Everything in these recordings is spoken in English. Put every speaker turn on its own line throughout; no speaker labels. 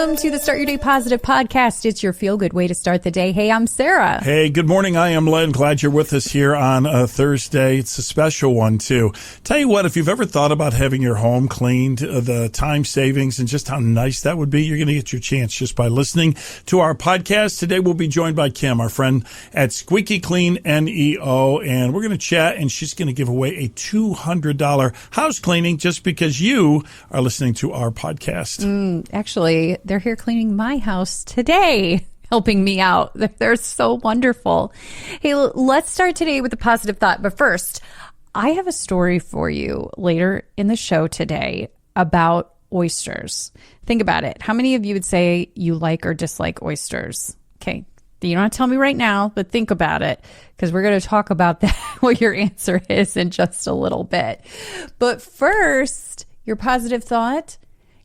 Welcome to the Start Your Day Positive podcast. It's your feel-good way to start the day. Hey, I'm Sarah.
Hey, good morning. I am Len. Glad you're with us here on a Thursday. It's a special one, too. Tell you what, if you've ever thought about having your home cleaned, the time savings and just how nice that would be, you're going to get your chance just by listening to our podcast. Today, we'll be joined by Kim, our friend at Squeaky Clean NEO, and we're going to chat, and she's going to give away a $200 house cleaning just because you are listening to our podcast.
Actually, they're here cleaning my house today, helping me out. They're so wonderful. Hey, let's start today with a positive thought. But first, I have a story for you later in the show today about oysters. Think about it. How many of you would say you like or dislike oysters? Okay. You don't have to tell me right now, but think about it because we're going to talk about that, what your answer is in just a little bit. But first, your positive thought.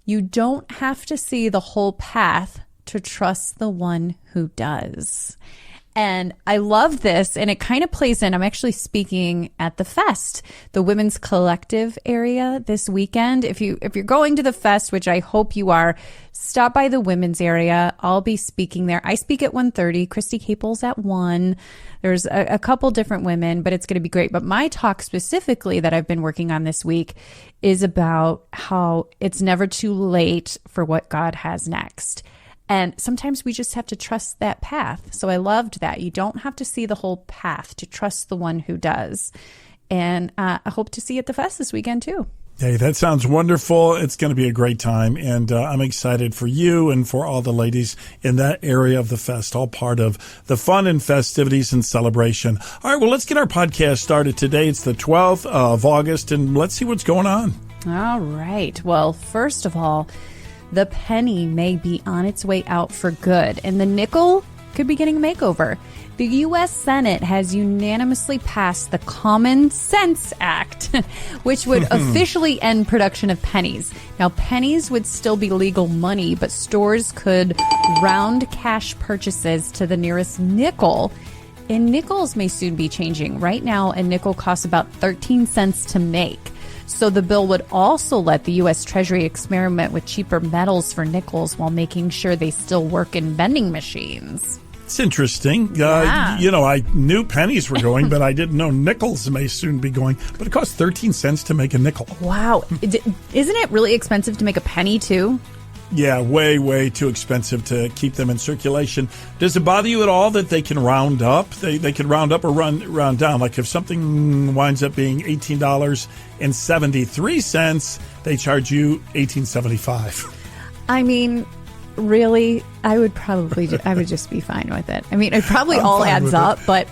You don't have to see the whole path to trust the one who does. And I love this, and it kind of plays in. I'm actually speaking at the Fest, the Women's Collective area this weekend. If you're going to the Fest, which I hope you are, stop by the women's area. I'll be speaking there. I speak at 1:30. Christy Capel's at 1. There's a couple different women, but it's going to be great. But my talk specifically that I've been working on this week is about how it's never too late for what God has next. And sometimes we just have to trust that path. So I loved that. You don't have to see the whole path to trust the one who does. And I hope to see you at the Fest this weekend too.
Hey, that sounds wonderful. It's going to be a great time, and I'm excited for you and for all the ladies in that area of the Fest, all part of the fun and festivities and celebration. All right, well, let's get our podcast started today. It's the 12th of August, and let's see what's going on.
All right. Well, first of all, the penny may be on its way out for good, and the nickel could be getting a makeover. The U.S. Senate has unanimously passed the Common Sense Act, which would officially end production of pennies. Now, pennies would still be legal money, but stores could round cash purchases to the nearest nickel. And nickels may soon be changing. Right now, a nickel costs about 13 cents to make. So the bill would also let the U.S. Treasury experiment with cheaper metals for nickels while making sure they still work in vending machines.
It's interesting.
Yeah.
I knew pennies were going, but I didn't know nickels may soon be going. But it costs 13 cents to make a nickel.
Wow. Isn't it really expensive to make a penny, too?
Yeah, way, way too expensive to keep them in circulation. Does it bother you at all that they can round up? They can round up or round down. Like if something winds up being $18.73, they charge you $18.75.
I mean, really, I would just be fine with it. I mean, it probably all adds up, but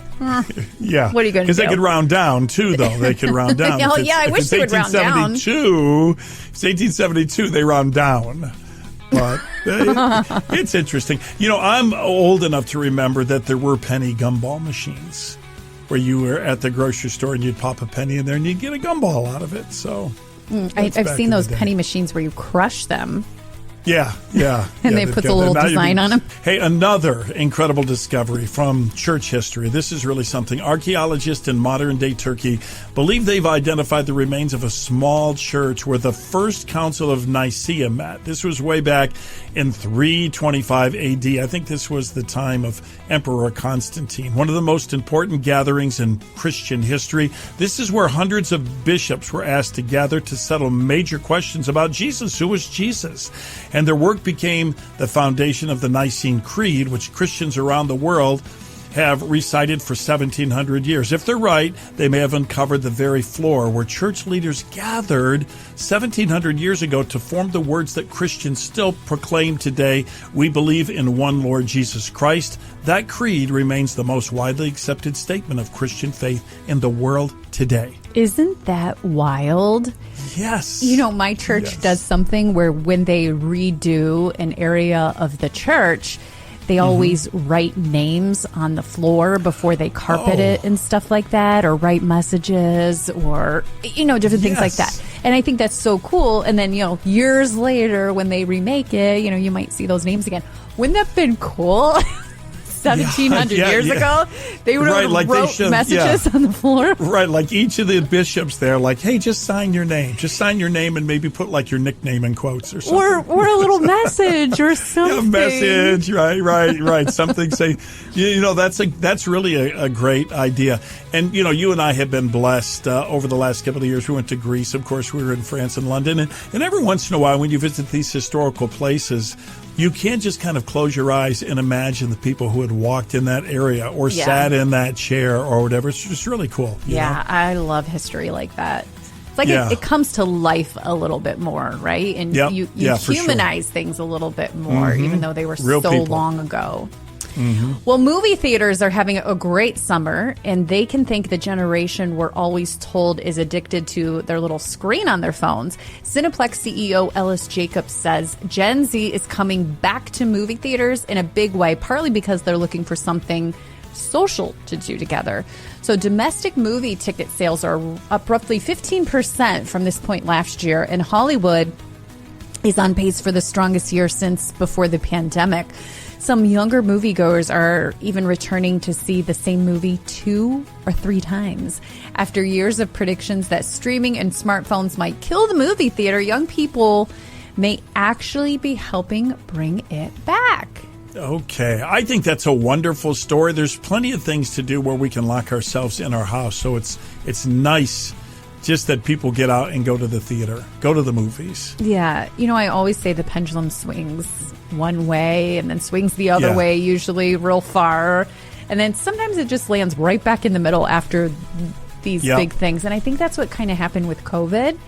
yeah.
What are you going to do?
Because they could round down, too, though. They could round down.
I wish they would round down.
If it's 1872, they round down. But it's interesting. I'm old enough to remember that there were penny gumball machines where you were at the grocery store and you'd pop a penny in there and you'd get a gumball out of it. So
I've seen those penny machines where you crush them.
Yeah.
And they put the little design on them.
Hey, another incredible discovery from church history. This is really something. Archaeologists in modern-day Turkey believe they've identified the remains of a small church where the first council of Nicaea met. This was way back in 325 AD. I think this was the time of Emperor Constantine, one of the most important gatherings in Christian history. This is where hundreds of bishops were asked to gather to settle major questions about Jesus. Who was Jesus? And their work became the foundation of the Nicene Creed, which Christians around the world have recited for 1,700 years. If they're right, they may have uncovered the very floor where church leaders gathered 1,700 years ago to form the words that Christians still proclaim today. We believe in one Lord Jesus Christ. That creed remains the most widely accepted statement of Christian faith in the world today.
Isn't that wild?
Yes.
My church does something where when they redo an area of the church, they always write names on the floor before they carpet it and stuff like that, or write messages or, different things like that. And I think that's so cool. And then, years later when they remake it, you might see those names again. Wouldn't that have been cool? 1700 years ago, they would have wrote messages on the floor.
Right, like each of the bishops there, like, hey, just sign your name. Just sign your name and maybe put like your nickname in quotes or something.
Or a little message or something.
A message, right. Something saying, that's really a great idea. And, you and I have been blessed over the last couple of years. We went to Greece, of course, we were in France and London. And every once in a while, when you visit these historical places, you can't just kind of close your eyes and imagine the people who had walked in that area or sat in that chair or whatever. It's just really cool. You know?
I love history like that. It's like it comes to life a little bit more, right? And you humanize things a little bit more, even though they were
Real
so
people.
long ago. Well, movie theaters are having a great summer, and they can thank the generation we're always told is addicted to their little screen on their phones. Cineplex CEO Ellis Jacobs says Gen Z is coming back to movie theaters in a big way, partly because they're looking for something social to do together. So domestic movie ticket sales are up roughly 15% from this point last year, and Hollywood is on pace for the strongest year since before the pandemic. Some younger moviegoers are even returning to see the same movie 2 or 3 times. After years of predictions that streaming and smartphones might kill the movie theater, young people may actually be helping bring it back.
Okay. I think that's a wonderful story. There's plenty of things to do where we can lock ourselves in our house. So it's nice just that people get out and go to the theater, go to the movies.
Yeah. I always say the pendulum swings one way and then swings the other way, usually real far. And then sometimes it just lands right back in the middle after these big things. And I think that's what kind of happened with COVID.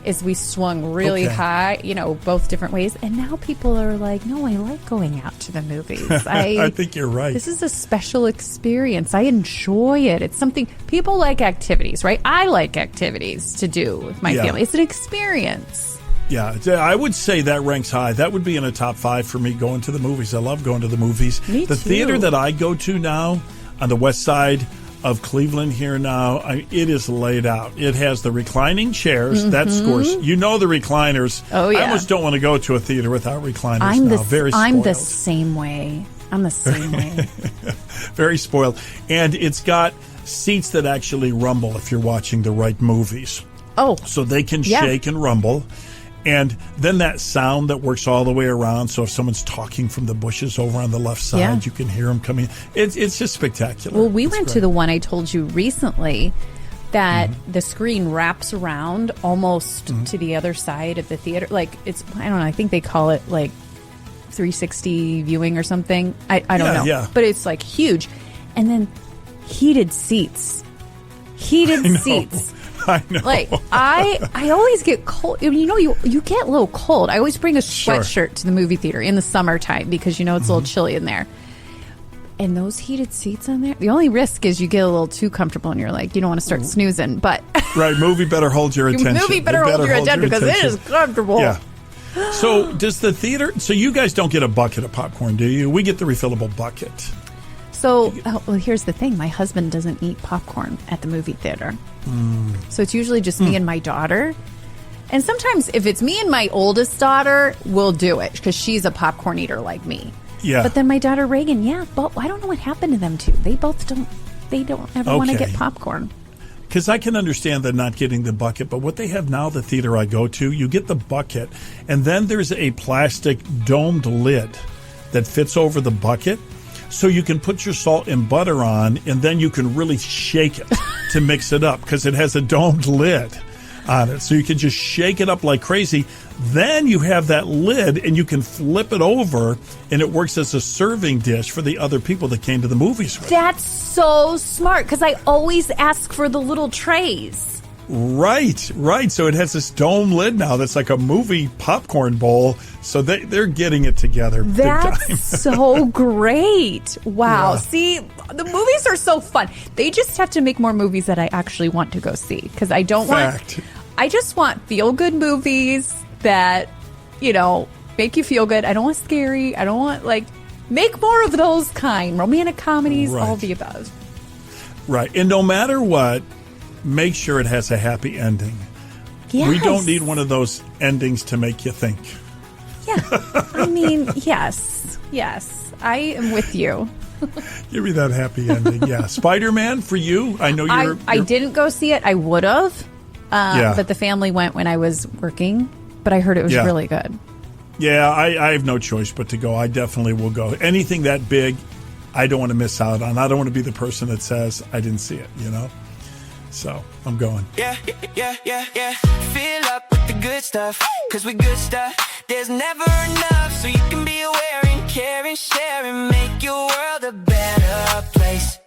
Is we swung really high, both different ways. And now people are like, no, I like going out to the movies.
I think you're right.
This is a special experience. I enjoy it. It's something, people like activities, right? I like activities to do with my family. It's an experience.
Yeah, I would say that ranks high. That would be in a top 5 for me, going to the movies. I love going to the movies.
Me
the
too.
theater that I go to now on the west side of Cleveland here now, it is laid out. It has the reclining chairs. That scores. The recliners.
Oh, yeah.
I almost don't want to go to a theater without recliners now. Very spoiled.
I'm the same way.
Very spoiled. And it's got seats that actually rumble if you're watching the right movies.
Oh.
So they can shake and rumble. And then that sound that works all the way around. So if someone's talking from the bushes over on the left side, you can hear them coming. It's just spectacular.
Well, we went to the one I told you recently that the screen wraps around almost to the other side of the theater. Like it's, I don't know, I think they call it like 360 viewing or something. I don't know.
Yeah.
But it's like huge. And then heated seats. Heated seats.
I know.
Like I always get cold. You get a little cold. I always bring a sweatshirt to the movie theater in the summertime because it's a little chilly in there. And those heated seats on there, the only risk is you get a little too comfortable and you're like, you don't want to start snoozing. But
right, movie better hold your attention.
Movie better hold your attention because it is comfortable.
Yeah. So does the theater? So you guys don't get a bucket of popcorn, do you? We get the refillable bucket.
So, here's the thing. My husband doesn't eat popcorn at the movie theater. So it's usually just me and my daughter. And sometimes if it's me and my oldest daughter, we'll do it because she's a popcorn eater like me.
Yeah.
But then my daughter Reagan, but I don't know what happened to them two. They don't ever want to get popcorn.
Because I can understand them not getting the bucket, but what they have now, the theater I go to, you get the bucket, and then there's a plastic domed lid that fits over the bucket. So you can put your salt and butter on, and then you can really shake it to mix it up because it has a domed lid on it. So you can just shake it up like crazy. Then you have that lid, and you can flip it over, and it works as a serving dish for the other people that came to the movies with.
That's so smart because I always ask for the little trays.
Right. So it has this dome lid now that's like a movie popcorn bowl. So they're getting it together.
That's so great. Wow. Yeah. See, the movies are so fun. They just have to make more movies that I actually want to go see because I just want feel-good movies that, make you feel good. I don't want scary. I don't want, make more of those kind. Romantic comedies, all the above.
Right. And no matter what, make sure it has a happy ending.
Yes.
We don't need one of those endings to make you think.
Yeah. I mean, yes. I am with you.
Give me that happy ending. Yeah. Spider-Man for you? I know
I didn't go see it. I would have.
Yeah.
But the family went when I was working. But I heard it was really good.
Yeah, I have no choice but to go. I definitely will go. Anything that big, I don't want to miss out on. I don't want to be the person that says I didn't see it, So I'm going.
Yeah. Fill up with the good stuff, because we good stuff. There's never enough, so you can be aware and care and share and make your world a better place.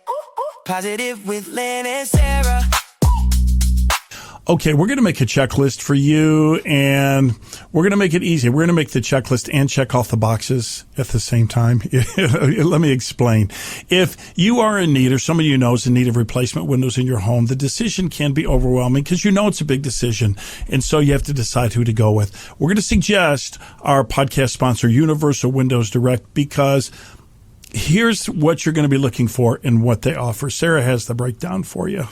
Positive with Lynn and Sarah.
Okay, we're going to make a checklist for you, and we're going to make it easy. We're going to make the checklist and check off the boxes at the same time. Let me explain. If you are in need, or somebody you know is in need of replacement windows in your home, the decision can be overwhelming because it's a big decision, and so you have to decide who to go with. We're going to suggest our podcast sponsor, Universal Windows Direct, because here's what you're going to be looking for and what they offer. Sarah has the breakdown for you.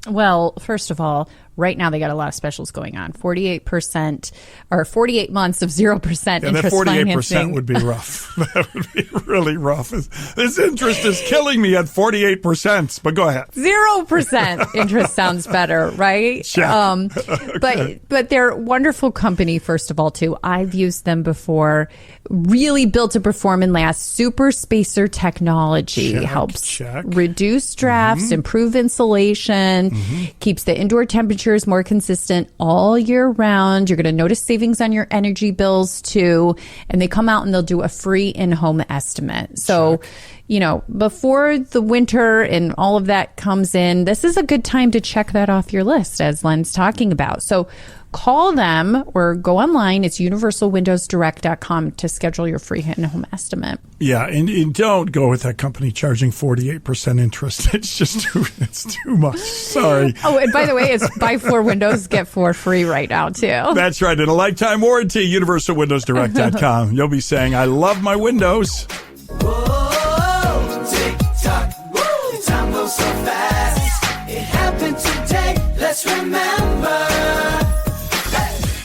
Well, first of all, right now they got a lot of specials going on. 48% or 48 months of 0% interest
that 48%
financing.
would be rough. That would be really rough. This interest is killing me at 48%, but go ahead.
0% interest sounds better, right?
Sure.
Okay. But they're a wonderful company, first of all, too. I've used them before. Really built to perform and last. Super spacer technology helps reduce drafts, improve insulation, keeps the indoor temperatures more consistent all year round. You're going to notice savings on your energy bills too. And they come out and they'll do a free in-home estimate. So, before the winter and all of that comes in, this is a good time to check that off your list, as Len's talking about. So call them or go online. It's universalwindowsdirect.com to schedule your free in-home estimate.
Yeah, and don't go with that company charging 48% interest. It's just too much. Sorry.
Oh, and by the way, it's buy 4 windows, get 4 free right now, too.
That's right. And a lifetime warranty, universalwindowsdirect.com. You'll be saying, I love my windows.
Whoa, tick-tock, woo, time goes so fast. It happened today, let's remember.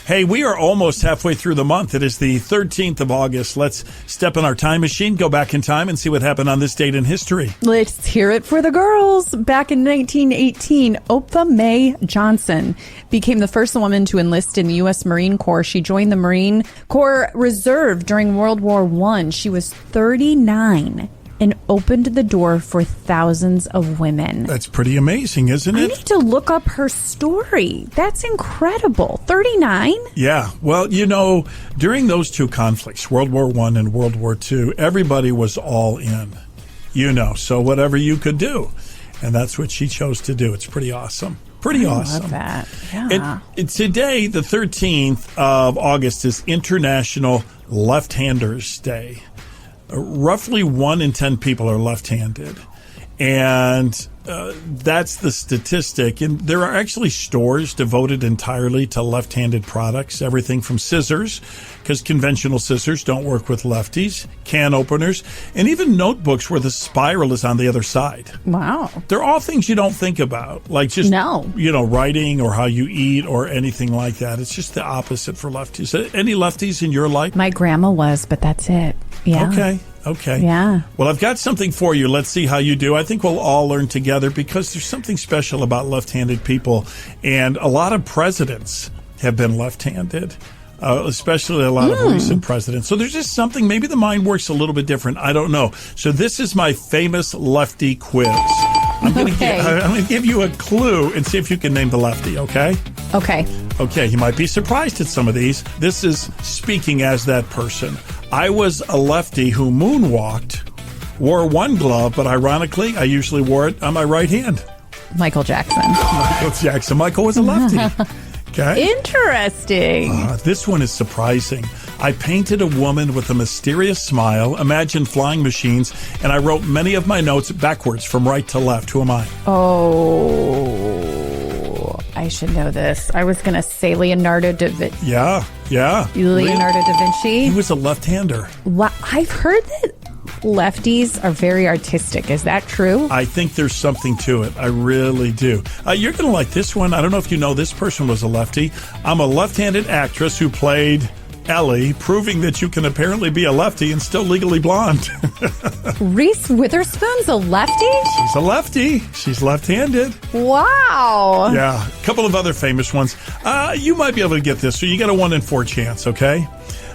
Hey, we are almost halfway through the month. It is the 13th of August. Let's step in our time machine, go back in time, and see what happened on this date in history.
Let's hear it for the girls. Back in 1918, Opha May Johnson became the first woman to enlist in the U.S. Marine Corps. She joined the Marine Corps Reserve during World War I. She was 39 and opened the door for thousands of women.
That's pretty amazing, isn't it?
I need to look up her story. That's incredible. 39?
Yeah. Well, during those two conflicts, World War I and World War II, everybody was all in, so whatever you could do. And that's what she chose to do. It's pretty awesome. Pretty awesome.
I love that. Yeah.
And today, the 13th of August, is International Left-Handers Day. Roughly 1 in 10 people are left-handed, and that's the statistic. And there are actually stores devoted entirely to left-handed products, everything from scissors, because conventional scissors don't work with lefties, can openers, and even notebooks where the spiral is on the other side.
Wow.
They're all things you don't think about, like just, writing or how you eat or anything like that. It's just the opposite for lefties. Any lefties in your life?
My grandma was, but that's it. Yeah.
Okay.
Yeah.
Well, I've got something for you. Let's see how you do. I think we'll all learn together because there's something special about left-handed people. And a lot of presidents have been left-handed, especially a lot of recent presidents. So there's just something, maybe the mind works a little bit different. I don't know. So this is my famous lefty quiz. I'm going to give you a clue and see if you can name the lefty, okay? Okay, you might be surprised at some of these. This is speaking as that person. I was a lefty who moonwalked, wore one glove, but ironically, I usually wore it on my right hand.
Michael Jackson.
Michael was a lefty. Okay.
Interesting.
This one is surprising. I painted a woman with a mysterious smile, imagined flying machines, and I wrote many of my notes backwards from right to left. Who am I?
Oh, I should know this. I was going to say Leonardo da Vinci.
Yeah.
Leonardo da Vinci.
He was a left-hander.
Well, I've heard that lefties are very artistic. Is that true?
I think there's something to it. I really do. You're going to like this one. I don't know if you know this person was a lefty. I'm a left-handed actress who played Ellie, proving that you can apparently be a lefty and still legally blonde.
Reese Witherspoon's a lefty?
She's a lefty. She's left-handed.
Wow.
Yeah. A couple of other famous ones. You might be able to get this. So you got a 1 in 4 chance, okay?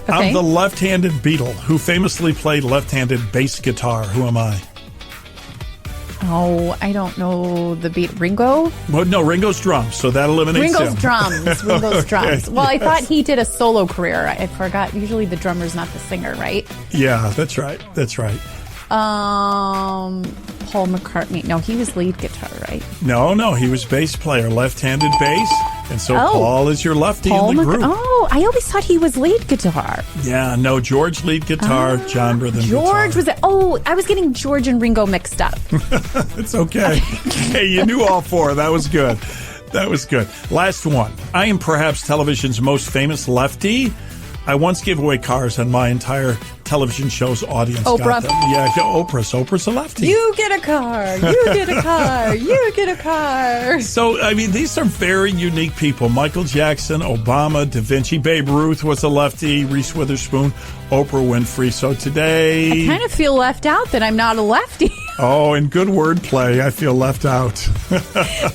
I'm the left-handed Beatle who famously played left-handed bass guitar. Who am I?
Oh, I don't know the beat. Ringo?
Well, no, Ringo's drums, so that eliminates
Ringo's
him.
drums. Ringo's
Okay,
drums. Well, I
yes.
thought he did a solo career. I forgot. Usually the drummer's not the singer, right?
Yeah, that's right. That's right.
Paul McCartney. No, he was lead guitar, right?
No, he was bass player, left-handed bass, and so Paul is your lefty in the group.
Oh, I always thought he was lead guitar.
Yeah, no, George lead guitar, John rhythm
George
guitar.
was it? Oh, I was getting George and Ringo mixed up.
It's okay. Hey, you knew all 4. That was good. That was good. Last one. I am perhaps television's most famous lefty. I once gave away cars and my entire television show's audience
Oprah.
got them. Yeah, Oprah's a lefty.
You get a car. You get a car. You get a car.
So, I mean, these are very unique people. Michael Jackson, Obama, Da Vinci, Babe Ruth was a lefty, Reese Witherspoon, Oprah Winfrey. So today...
I kind of feel left out that I'm not a lefty.
Oh, in good wordplay, I feel left out.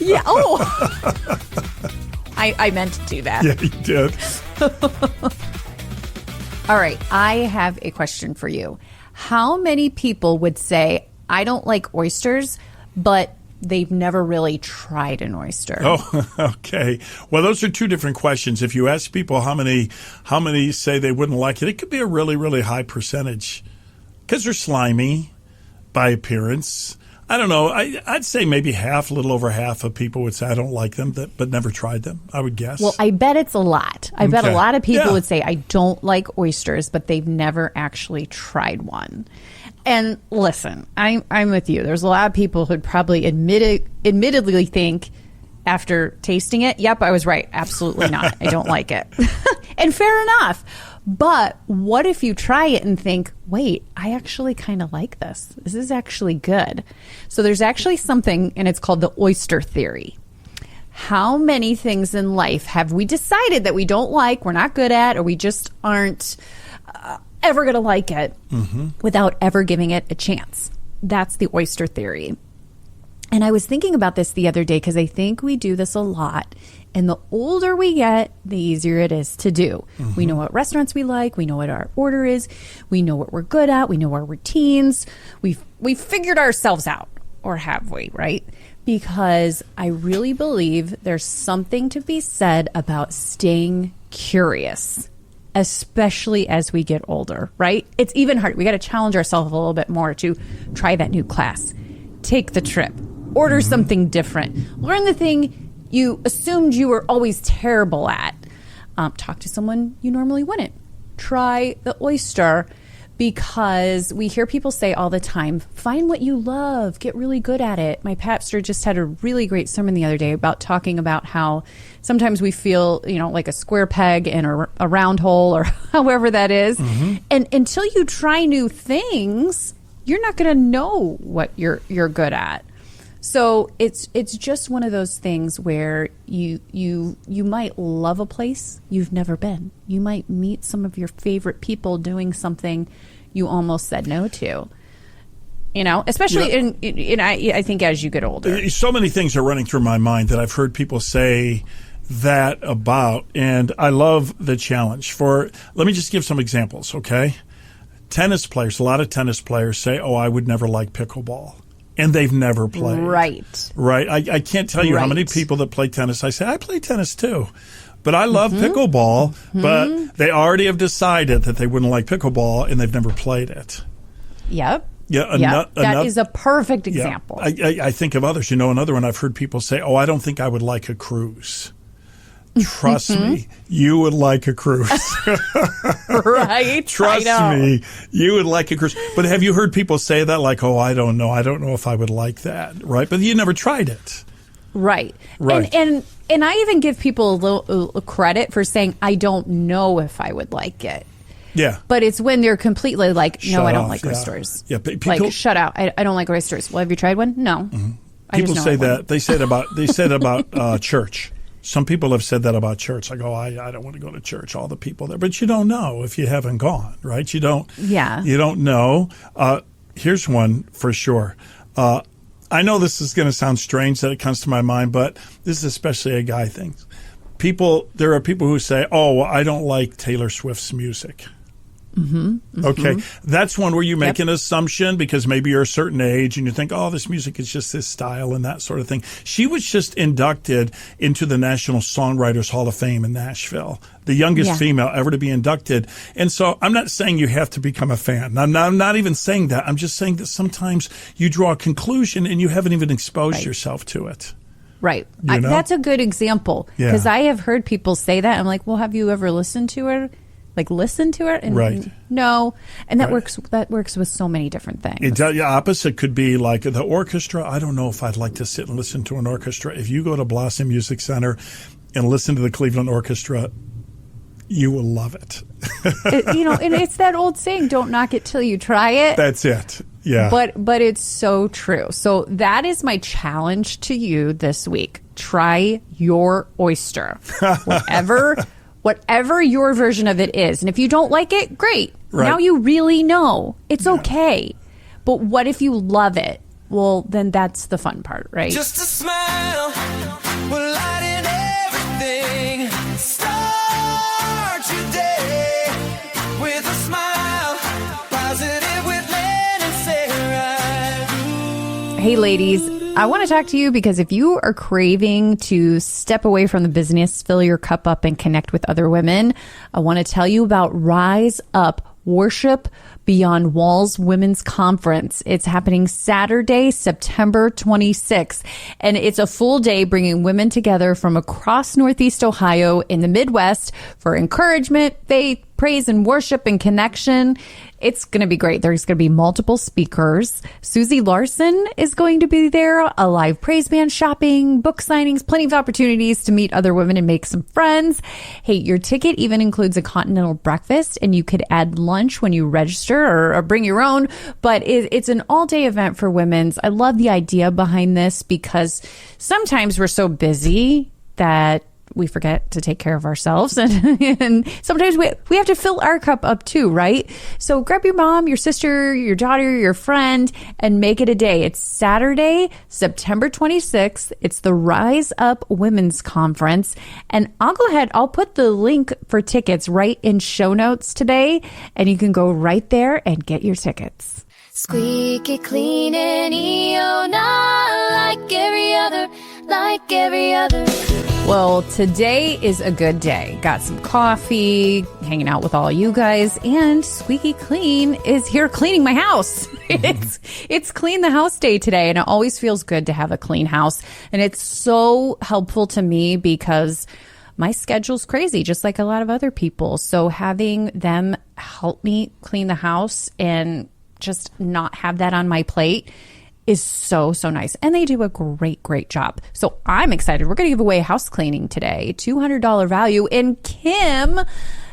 Yeah. Oh. I meant to do that.
Yeah, you did.
All right. I have a question for you. How many people would say, I don't like oysters, but they've never really tried an oyster?
Oh, okay. Well, those are 2 different questions. If you ask people how many say they wouldn't like it could be a really, really high percentage because they're slimy by appearance. I don't know. I'd say maybe half, a little over half of people would say I don't like them, but never tried them, I would guess.
Well, I bet it's a lot. I bet a
Okay.
lot of people
Yeah.
would say I don't like oysters, but they've never actually tried one. And listen, I'm with you. There's a lot of people who'd probably admittedly think after tasting it, yep, I was right. Absolutely not. I don't like it. And fair enough. But what if you try it and think, wait, I actually kind of like this. This is actually good. So there's actually something, and it's called the Oyster Theory. How many things in life have we decided that we don't like, we're not good at, or we just aren't ever going to like it without ever giving it a chance? That's the Oyster Theory. And I was thinking about this the other day because I think we do this a lot. And the older we get, the easier it is to do. We know what restaurants we like. We know what our order is. We know what we're good at. We know our routines. We've figured ourselves out, or have we, right? Because I really believe there's something to be said about staying curious, especially as we get older, right? It's even hard. We got to challenge ourselves a little bit more to try that new class, take the trip, order something different, learn the thing you assumed you were always terrible at. Talk to someone you normally wouldn't. Try the oyster, because we hear people say all the time, find what you love, get really good at it. My pastor just had a really great sermon the other day about talking about how sometimes we feel, like a square peg in a round hole, or however that is. And until you try new things, you're not going to know what you're good at. So it's just one of those things where you might love a place you've never been. You might meet some of your favorite people doing something you almost said no to. Especially in I think as you get older.
So many things are running through my mind that I've heard people say that about, and I love the challenge. Let me just give some examples, okay? Tennis players, a lot of tennis players say, oh, I would never like pickleball. And they've never played.
Right.
I can't tell you how many people that play tennis, I say, I play tennis too. But I love pickleball, but they already have decided that they wouldn't like pickleball, and they've never played it.
Yep.
Yeah,
that is a perfect example.
I think of others. Another one I've heard people say, oh, I don't think I would like a cruise. Trust me, you would like a cruise.
Right?
Trust me, you would like a cruise. But have you heard people say that, like, oh, I don't know if I would like that, right? But you never tried it.
Right. And I even give people a little credit for saying, I don't know if I would like it.
Yeah.
But it's when they're completely like, no,
Shut
I don't
off,
like
yeah.
oysters.
Yeah, people,
like, shut out. I don't like oysters. Well, have you tried one? No.
People say that. They said about church. Some people have said that about church. I go, I don't want to go to church, all the people there. But you don't know if you haven't gone, right? You don't know. Here's one for sure. I know this is going to sound strange that it comes to my mind, but this is especially a guy thing. There are people who say, oh, well, I don't like Taylor Swift's music. Okay. That's one where you make an assumption because maybe you're a certain age and you think, oh, this music is just this style and that sort of thing. She was just inducted into the National Songwriters Hall of Fame in Nashville, the youngest female ever to be inducted. And so I'm not saying you have to become a fan. I'm not even saying that. I'm just saying that sometimes you draw a conclusion and you haven't even exposed yourself to it.
Right. That's a good example because I have heard people say that. I'm like, well, have you ever listened to her? Like listen to it? And no. And that works with so many different things.
Opposite could be like the orchestra. I don't know if I'd like to sit and listen to an orchestra. If you go to Blossom Music Center and listen to the Cleveland Orchestra, you will love it.
And it's that old saying, don't knock it till you try it.
That's it. Yeah.
But it's so true. So that is my challenge to you this week. Try your oyster. Whatever your version of it is. And if you don't like it, great. Right. Now you really know. It's okay. But what if you love it? Well, then that's the fun part, right?
Just a smile will lighten everything. Start your day with a smile. Positive with Lynn and Sarah.
Hey, ladies. I want to talk to you because if you are craving to step away from the business, fill your cup up, and connect with other women, I want to tell you about Rise Up Worship Beyond Walls Women's Conference. It's happening Saturday, September 26th, and it's a full day bringing women together from across Northeast Ohio in the Midwest for encouragement, faith, praise, and worship and connection. It's going to be great. There's going to be multiple speakers. Susie Larson is going to be there, a live praise band, shopping, book signings, plenty of opportunities to meet other women and make some friends. Hey, your ticket even includes a continental breakfast, and you could add lunch when you register or bring your own. But it's an all-day event for women's. I love the idea behind this because sometimes we're so busy that we forget to take care of ourselves. And sometimes we have to fill our cup up too, right? So grab your mom, your sister, your daughter, your friend, and make it a day. It's Saturday, September 26th. It's the Rise Up Women's Conference. And I'll put the link for tickets right in show notes today. And you can go right there and get your tickets.
Squeaky Clean NEO, not like every other, like every other.
Well, today is a good day. Got some coffee, hanging out with all you guys, and Squeaky Clean is here cleaning my house. It's Clean the House Day today, and it always feels good to have a clean house. And it's so helpful to me because my schedule's crazy, just like a lot of other people. So having them help me clean the house and just not have that on my plate is so nice. And they do a great job. So I'm excited. We're going to give away house cleaning today, $200 value. And Kim,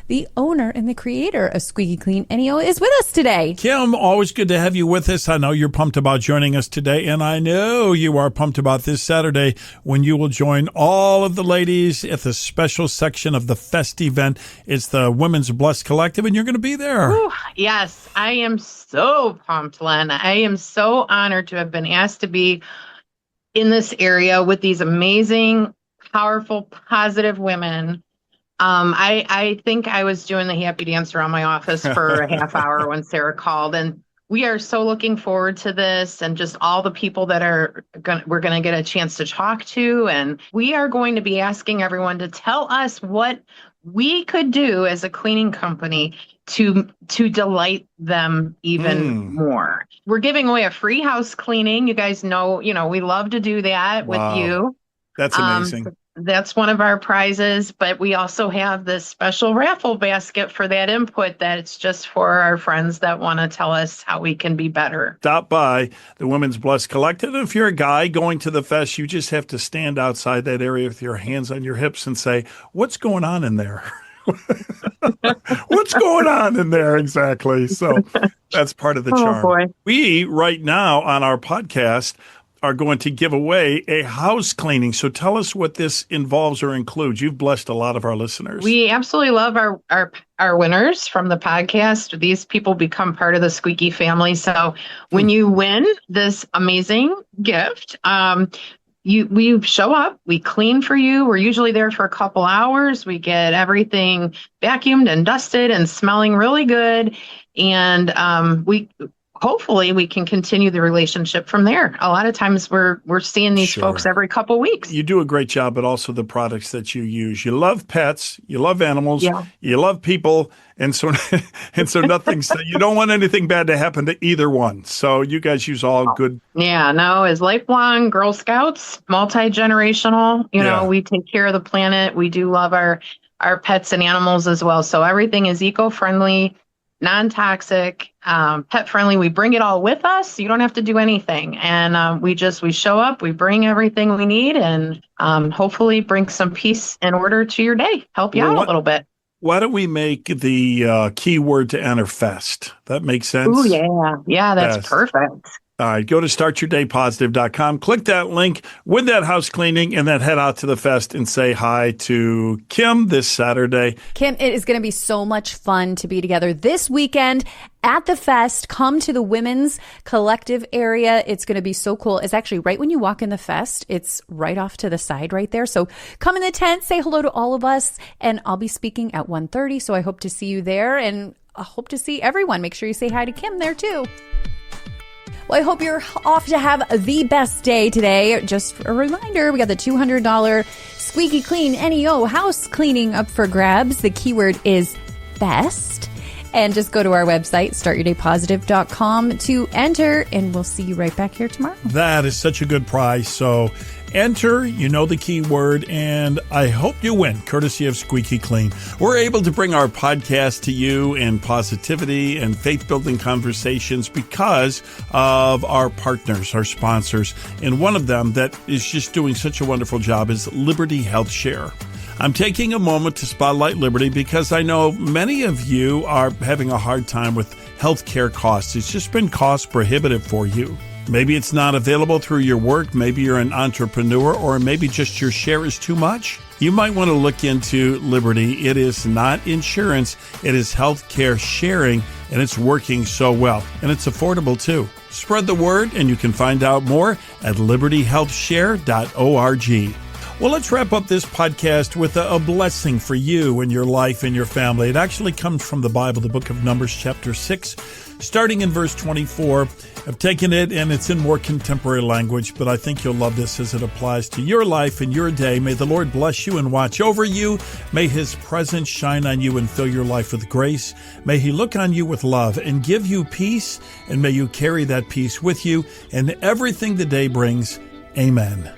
the owner and the creator of Squeaky Clean NEO, is with us today.
Kim, always good to have you with us. I know you're pumped about joining us today, and I know you are pumped about this Saturday when you will join all of the ladies at the special section of the Fest event. It's the Women's Blessed Collective, and you're going to be there.
Ooh, yes, I am so pumped, Len. I am so honored to have been asked to be in this area with these amazing, powerful, positive women. I think I was doing the happy dance around my office for a half hour when Sarah called, and we are so looking forward to this and just all the people that we're going to get a chance to talk to. And we are going to be asking everyone to tell us what we could do as a cleaning company to delight them even more. We're giving away a free house cleaning. You guys know, we love to do that with you.
That's amazing.
That's one of our prizes, but we also have this special raffle basket for that input that's just for our friends that want to tell us how we can be better.
Stop by the Women's Blessed Collective. If you're a guy going to the fest, you just have to stand outside that area with your hands on your hips and say, what's going on in there? What's going on in there exactly? So that's part of the charm.
Boy.
We, right now on our podcast, are going to give away a house cleaning. So tell us what this involves or includes. You've blessed a lot of our listeners.
We absolutely love our winners from the podcast. These people become part of the Squeaky family. So when you win this amazing gift, we show up, we clean for you. We're usually there for a couple hours. We get everything vacuumed and dusted and smelling really good. And hopefully we can continue the relationship from there. A lot of times we're seeing these folks every couple weeks.
You do a great job, but also the products that you use. You love pets, you love animals, you love people, and so nothing's you don't want anything bad to happen to either one. So you guys use all good.
Yeah, no, as lifelong Girl Scouts, multi-generational, we take care of the planet. We do love our pets and animals as well. So everything is eco-friendly, non-toxic, pet-friendly. We bring it all with us. You don't have to do anything. And we show up, we bring everything we need, and hopefully bring some peace and order to your day, help you out a little bit.
Why don't we make the keyword to enter FEST? That makes sense?
Oh, yeah. Yeah, that's perfect.
All right, go to startyourdaypositive.com, click that link with that house cleaning, and then head out to the fest and say hi to Kim this Saturday.
Kim, it is going to be so much fun to be together this weekend at the fest. Come to the Women's Collective area. It's going to be so cool. It's actually right when you walk in the fest. It's right off to the side right there. So come in the tent, say hello to all of us, and I'll be speaking at 1:30. So I hope to see you there, and I hope to see everyone. Make sure you say hi to Kim there too. Well, I hope you're off to have the best day today. Just a reminder, we got the $200 Squeaky Clean NEO house cleaning up for grabs. The keyword is BEST. And just go to our website, startyourdaypositive.com to enter, and we'll see you right back here tomorrow.
That is such a good prize. So enter, you know the keyword, and I hope you win, courtesy of Squeaky Clean. We're able to bring our podcast to you in positivity and faith-building conversations because of our partners, our sponsors. And one of them that is just doing such a wonderful job is Liberty Health Share. I'm taking a moment to spotlight Liberty because I know many of you are having a hard time with healthcare costs. It's just been cost prohibitive for you. Maybe it's not available through your work. Maybe you're an entrepreneur, or maybe just your share is too much. You might want to look into Liberty. It is not insurance. It is healthcare sharing, and it's working so well. And it's affordable too. Spread the word, and you can find out more at libertyhealthshare.org. Well, let's wrap up this podcast with a blessing for you and your life and your family. It actually comes from the Bible, the book of Numbers, chapter 6, starting in verse 24. I've taken it, and it's in more contemporary language, but I think you'll love this as it applies to your life and your day. May the Lord bless you and watch over you. May His presence shine on you and fill your life with grace. May He look on you with love and give you peace, and may you carry that peace with you in everything the day brings. Amen.